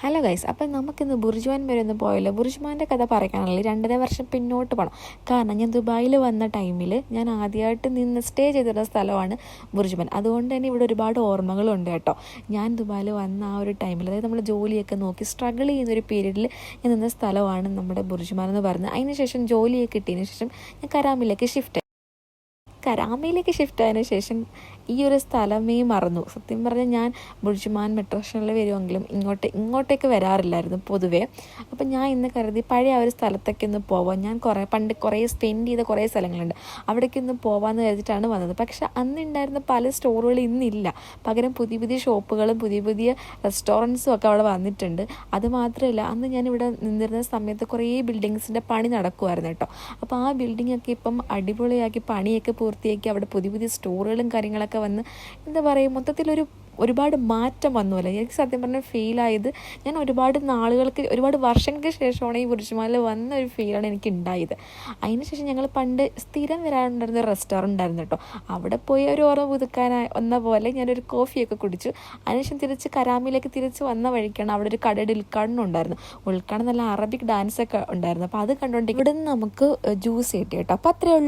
Hello guys, അപ്പം നമുക്കിന്ന് BurJuman വരെ ഒന്ന് പോയല്ലോ. ബുർജുമാൻ്റെ കഥ പറയാനുള്ള 2.5 വർഷം പിന്നോട്ട് പോകണം. കാരണം ഞാൻ ദുബായിൽ വന്ന ടൈമിൽ ഞാൻ ആദ്യമായിട്ട് നിന്ന് സ്റ്റേ ചെയ്തിരുന്ന സ്ഥലമാണ് ബുർജുമാൻ. അതുകൊണ്ട് തന്നെ ഇവിടെ ഒരുപാട് ഓർമ്മകളുണ്ട് കേട്ടോ. ഞാൻ ദുബായിൽ വന്ന ആ ഒരു ടൈമിൽ, അതായത് നമ്മൾ ജോലിയൊക്കെ നോക്കി സ്ട്രഗിൾ ചെയ്യുന്നൊരു പീരീഡിൽ ഞാൻ നിന്ന സ്ഥലമാണ് നമ്മുടെ ബുർജുമാൻ എന്ന് പറയുന്നത്. അതിനുശേഷം ജോലിയൊക്കെ കിട്ടിയതിന് ശേഷം ഞാൻ കരാമിലേക്ക് ഷിഫ്റ്റ് ആയതിനു ശേഷം ഈ ഒരു സ്ഥലമേ മറന്നു. സത്യം പറഞ്ഞാൽ ഞാൻ ബുർജുമാൻ മെട്രോ സ്റ്റേഷനിൽ വരുമെങ്കിലും ഇങ്ങോട്ടേക്ക് വരാറില്ലായിരുന്നു പൊതുവേ. അപ്പം ഞാൻ ഇന്ന് കരുതി പഴയ ആ ഒരു സ്ഥലത്തേക്ക് ഒന്ന് പോവാം. ഞാൻ പണ്ട് കുറേ സ്പെൻഡ് ചെയ്ത കുറേ സ്ഥലങ്ങളുണ്ട്, അവിടേക്ക് ഒന്ന് പോകാമെന്ന് കരുതിയിട്ടാണ് വന്നത്. പക്ഷെ അന്നുണ്ടായിരുന്ന പല സ്റ്റോറുകളും ഇന്നില്ല. പകരം പുതിയ പുതിയ ഷോപ്പുകളും പുതിയ റെസ്റ്റോറൻറ്റ്സും ഒക്കെ അവിടെ വന്നിട്ടുണ്ട്. അതുമാത്രമല്ല, അന്ന് ഞാനിവിടെ നിന്നിരുന്ന സമയത്ത് കുറേ ബിൽഡിങ്സിൻ്റെ പണി നടക്കുമായിരുന്നു കേട്ടോ. അപ്പോൾ ആ ബിൽഡിങ്ങൊക്കെ ഇപ്പം അടിപൊളിയാക്കി പണിയൊക്കെ പൂർത്തിയാക്കി അവിടെ പുതിയ സ്റ്റോറുകളും കാര്യങ്ങളൊക്കെ വന്ന് എന്താ പറയുക, മൊത്തത്തിലൊരു ഒരുപാട് മാറ്റം വന്നുമല്ലോ. എനിക്ക് സത്യം പറഞ്ഞാൽ ഫീലായത്, ഞാൻ ഒരുപാട് വർഷങ്ങൾക്ക് ശേഷമാണ് ഈ ബുർജുമാനിൽ വന്ന ഒരു ഫീലാണ് എനിക്ക് ഉണ്ടായത്. അതിനുശേഷം ഞങ്ങൾ പണ്ട് സ്ഥിരം വരാനുണ്ടായിരുന്ന ഒരു റെസ്റ്റോറൻ്റ് ഉണ്ടായിരുന്നു കേട്ടോ. അവിടെ പോയി ഒരു ഓർമ്മ പുതുക്കാനായി വന്ന പോലെ ഞാനൊരു കോഫിയൊക്കെ കുടിച്ചു. അതിനുശേഷം തിരിച്ച് കരാമിലേക്ക് തിരിച്ച് വന്ന വഴിക്കാണ് അവിടെ ഒരു കടയുടെ ഉദ്ഘാടനം ഉണ്ടായിരുന്നു. ഉദ്ഘാടനം നല്ല അറബിക് ഡാൻസൊക്കെ ഉണ്ടായിരുന്നു. അപ്പോൾ അത് കണ്ടുകൊണ്ട് ഇവിടെ നിന്ന് നമുക്ക് ജ്യൂസ് കിട്ടി കേട്ടോ. അപ്പോൾ അത്രയേ ഉള്ളൂ.